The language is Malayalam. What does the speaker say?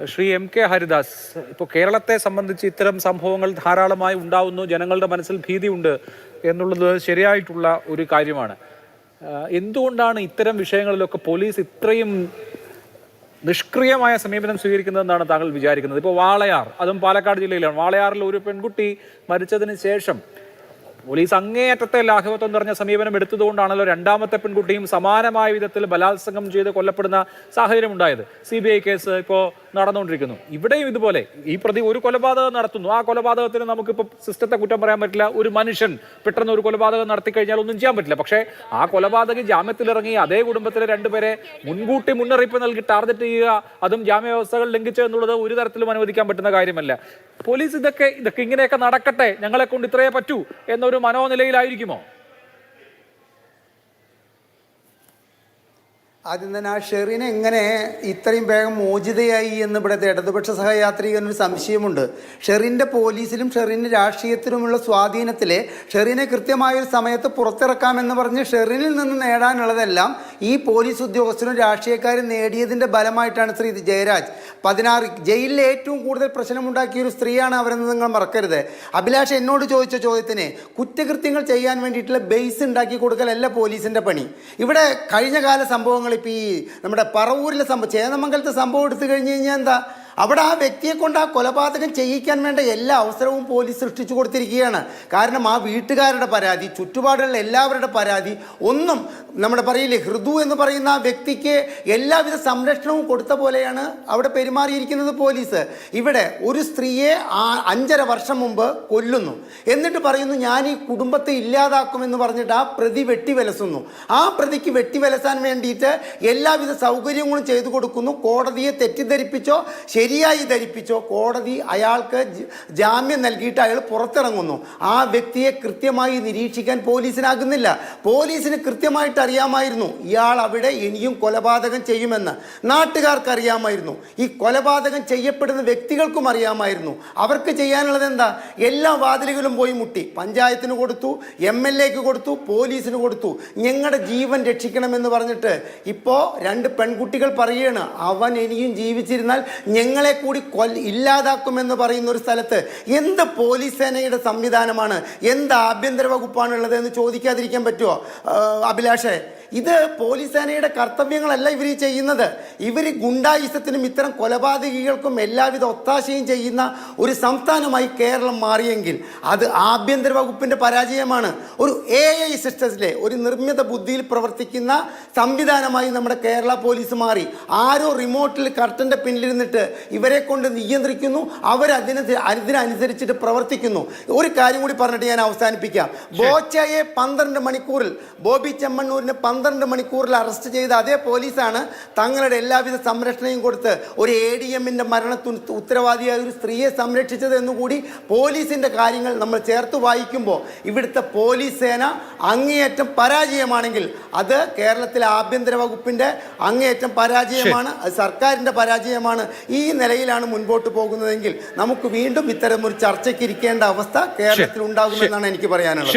ശ്രീ എം കെ ഹരിദാസ്, ഇപ്പോൾ കേരളത്തെ സംബന്ധിച്ച് ഇത്തരം സംഭവങ്ങൾ ധാരാളമായി ഉണ്ടാവുന്നു, ജനങ്ങളുടെ മനസ്സിൽ ഭീതിയുണ്ട് എന്നുള്ളത് ശരിയായിട്ടുള്ള ഒരു കാര്യമാണ്. എന്തുകൊണ്ടാണ് ഇത്തരം വിഷയങ്ങളിലൊക്കെ പോലീസ് ഇത്രയും നിഷ്ക്രിയമായ സമീപനം സ്വീകരിക്കുന്നതെന്നാണ് താങ്കൾ വിചാരിക്കുന്നത്? ഇപ്പോൾ വാളയാർ, അതും പാലക്കാട് ജില്ലയിലാണ്. വാളയാറിൽ ഒരു പെൺകുട്ടി മരിച്ചതിന് ശേഷം പോലീസ് അങ്ങേയറ്റത്തെ ലാഘവത്വം നിറഞ്ഞ സമീപനം എടുത്തതുകൊണ്ടാണല്ലോ രണ്ടാമത്തെ പെൺകുട്ടിയും സമാനമായ വിധത്തിൽ ബലാത്സംഗം ചെയ്ത് കൊല്ലപ്പെടുന്ന സാഹചര്യം ഉണ്ടായത്. CBI കേസ് ഇപ്പോൾ നടന്നുകൊണ്ടിരിക്കുന്നു. ഇവിടെയും ഇതുപോലെ ഈ പ്രതി ഒരു കൊലപാതകം നടത്തുന്നു. ആ കൊലപാതകത്തിന് നമുക്കിപ്പോൾ സിസ്റ്റത്തെ കുറ്റം പറയാൻ പറ്റില്ല. ഒരു മനുഷ്യൻ പെട്ടെന്ന് ഒരു കൊലപാതകം നടത്തി കഴിഞ്ഞാൽ ഒന്നും ചെയ്യാൻ പറ്റില്ല. പക്ഷേ ആ കൊലപാതകി ജാമ്യത്തിലിറങ്ങി അതേ കുടുംബത്തിലെ രണ്ടുപേരെ മുൻകൂട്ടി മുന്നറിയിപ്പ് നൽകി ടാർഗറ്റ് ചെയ്യുക, അതും ജാമ്യവ്യവസ്ഥകൾ ലംഘിച്ചു എന്നുള്ളത് ഒരു തരത്തിലും അനുവദിക്കാൻ പറ്റുന്ന കാര്യമല്ല. പോലീസ് ഇതൊക്കെ ഇങ്ങനെയൊക്കെ നടക്കട്ടെ, ഞങ്ങളെ കൊണ്ട് ഇത്രയേ പറ്റൂ എന്നൊരു മനോനിലയിലായിരിക്കുമോ? ആദ്യം തന്നെ ആ ഷെറിനെ എങ്ങനെ ഇത്രയും വേഗം മോചിതയായി എന്ന് ഇവിടുത്തെ ഇടതുപക്ഷ സഹയാത്രികനൊരു സംശയമുണ്ട്. ഷെറിൻ്റെ പോലീസിലും ഷെറിൻ്റെ രാഷ്ട്രീയത്തിലുമുള്ള സ്വാധീനത്തിൽ ഷെറിനെ കൃത്യമായൊരു സമയത്ത് പുറത്തിറക്കാമെന്ന് പറഞ്ഞ് ഷെറിനിൽ നിന്ന് നേടാനുള്ളതെല്ലാം ഈ പോലീസ് ഉദ്യോഗസ്ഥരും രാഷ്ട്രീയക്കാരും നേടിയതിൻ്റെ ഫലമായിട്ടാണ് ശ്രീ ജയരാജ് 16 ജയിലിൽ ഏറ്റവും കൂടുതൽ പ്രശ്നമുണ്ടാക്കിയൊരു സ്ത്രീയാണ് അവരെന്ന് നിങ്ങൾ മറക്കരുത്. അഭിലാഷ് എന്നോട് ചോദിച്ച ചോദ്യത്തിന് കുറ്റകൃത്യങ്ങൾ ചെയ്യാൻ വേണ്ടിയിട്ടുള്ള ബേസ് ഉണ്ടാക്കി കൊടുക്കലല്ല പോലീസിൻ്റെ പണി. ഇവിടെ കഴിഞ്ഞ കാല സംഭവങ്ങൾ ഇപ്പോൾ ഈ നമ്മുടെ പറവൂരിലെ സംഭവം, ചേന്നമംഗലത്തെ സംഭവം എടുത്തു കഴിഞ്ഞ് കഴിഞ്ഞാൽ എന്താ, അവിടെ ആ വ്യക്തിയെ കൊണ്ട് ആ കൊലപാതകം ചെയ്യിക്കാൻ വേണ്ട എല്ലാ അവസരവും പോലീസ് സൃഷ്ടിച്ചു കൊടുത്തിരിക്കുകയാണ്. കാരണം ആ വീട്ടുകാരുടെ പരാതി, ചുറ്റുപാടുള്ള എല്ലാവരുടെ പരാതി ഒന്നും നമ്മുടെ പറയില്ലേ, ഹൃദു എന്ന് പറയുന്ന ആ വ്യക്തിക്ക് എല്ലാവിധ സംരക്ഷണവും കൊടുത്ത പോലെയാണ് അവിടെ പെരുമാറിയിരിക്കുന്നത് പോലീസ്. ഇവിടെ ഒരു സ്ത്രീയെ 5.5 വർഷം മുമ്പ് കൊല്ലുന്നു, എന്നിട്ട് പറയുന്നു ഞാൻ ഈ കുടുംബത്തെ ഇല്ലാതാക്കുമെന്ന് പറഞ്ഞിട്ട് ആ പ്രതി വെട്ടിവലസുന്നു. ആ പ്രതിക്ക് വെട്ടിവലസാൻ വേണ്ടിയിട്ട് എല്ലാവിധ സൗകര്യങ്ങളും ചെയ്തു കൊടുക്കുന്നു. കോടതിയെ തെറ്റിദ്ധരിപ്പിച്ചോ ശരിയായി ധരിപ്പിച്ചോ കോടതി അയാൾക്ക് ജാമ്യം നൽകിയിട്ട് അയാൾ പുറത്തിറങ്ങുന്നു. ആ വ്യക്തിയെ കൃത്യമായി നിരീക്ഷിക്കാൻ പോലീസിനാകുന്നില്ല. പോലീസിന് കൃത്യമായിട്ട് അറിയാമായിരുന്നു ഇയാൾ അവിടെ ഇനിയും കൊലപാതകം ചെയ്യുമെന്ന്. നാട്ടുകാർക്ക് അറിയാമായിരുന്നു, ഈ കൊലപാതകം ചെയ്യപ്പെടുന്ന വ്യക്തികൾക്കും അറിയാമായിരുന്നു. അവർക്ക് ചെയ്യാനുള്ളത് എന്താ, എല്ലാ വാതിലുകളും പോയി മുട്ടി. പഞ്ചായത്തിന് കൊടുത്തു, MLAക്ക് കൊടുത്തു, പോലീസിന് കൊടുത്തു, ഞങ്ങളുടെ ജീവൻ രക്ഷിക്കണമെന്ന് പറഞ്ഞിട്ട്. ഇപ്പോൾ 2 പെൺകുട്ടികൾ പറയുകയാണ് അവൻ ഇനിയും ജീവിച്ചിരുന്നാൽ ഞങ്ങളെ കൂടി ഇല്ലാതാക്കുമെന്ന് പറയുന്ന ഒരു സ്ഥലത്ത് എന്ത് പോലീസ് സേനയുടെ സംവിധാനമാണ്, എന്ത് ആഭ്യന്തര വകുപ്പാണുള്ളത് എന്ന് ചോദിക്കാതിരിക്കാൻ പറ്റുമോ അഭിലാഷേ? ഇത് പോലീസ് സേനയുടെ കർത്തവ്യങ്ങളല്ല ഇവർ ചെയ്യുന്നത്. ഇവർ ഗുണ്ടായുസത്തിനും ഇത്തരം കൊലപാതകികൾക്കും എല്ലാവിധ ഒത്താശയും ചെയ്യുന്ന ഒരു സംസ്ഥാനമായി കേരളം മാറിയെങ്കിൽ അത് ആഭ്യന്തര വകുപ്പിൻ്റെ പരാജയമാണ്. ഒരു AI സിസ്റ്റത്തിലെ ഒരു നിർമ്മിത ബുദ്ധിയിൽ പ്രവർത്തിക്കുന്ന സംവിധാനമായി നമ്മുടെ കേരള പോലീസ് മാറി. ആരോ റിമോട്ടിൽ കർട്ടൻ്റെ പിന്നിലിരുന്നിട്ട് ഇവരെ കൊണ്ട് നിയന്ത്രിക്കുന്നു, അതിനനുസരിച്ചിട്ട് പ്രവർത്തിക്കുന്നു. ഒരു കാര്യം കൂടി പറഞ്ഞിട്ട് ഞാൻ അവസാനിപ്പിക്കാം. ബോച്ചയെ 12 മണിക്കൂറിൽ, ബോബി ചെമ്മണ്ണൂരിനെ 12 മണിക്കൂറിൽ അറസ്റ്റ് ചെയ്ത അതേ പോലീസാണ് തങ്ങളുടെ എല്ലാവിധ സംരക്ഷണയും കൊടുത്ത് ഒരു ADMൻ്റെ മരണത്തിന് ഉത്തരവാദിയായ ഒരു സ്ത്രീയെ സംരക്ഷിച്ചത് എന്നുകൂടി പോലീസിൻ്റെ കാര്യങ്ങൾ നമ്മൾ ചേർത്ത് വായിക്കുമ്പോൾ ഇവിടുത്തെ പോലീസ് സേന അങ്ങേയറ്റം പരാജയമാണെങ്കിൽ അത് കേരളത്തിലെ ആഭ്യന്തര വകുപ്പിൻ്റെ അങ്ങേയറ്റം പരാജയമാണ്, അത് സർക്കാരിൻ്റെ പരാജയമാണ്. ഈ നിലയിലാണ് മുൻപോട്ട് പോകുന്നതെങ്കിൽ നമുക്ക് വീണ്ടും ഇത്തരം ഒരു ചർച്ചയ്ക്ക് ഇരിക്കേണ്ട അവസ്ഥ കേരളത്തിൽ ഉണ്ടാകുമെന്നാണ് എനിക്ക് പറയാനുള്ളത്.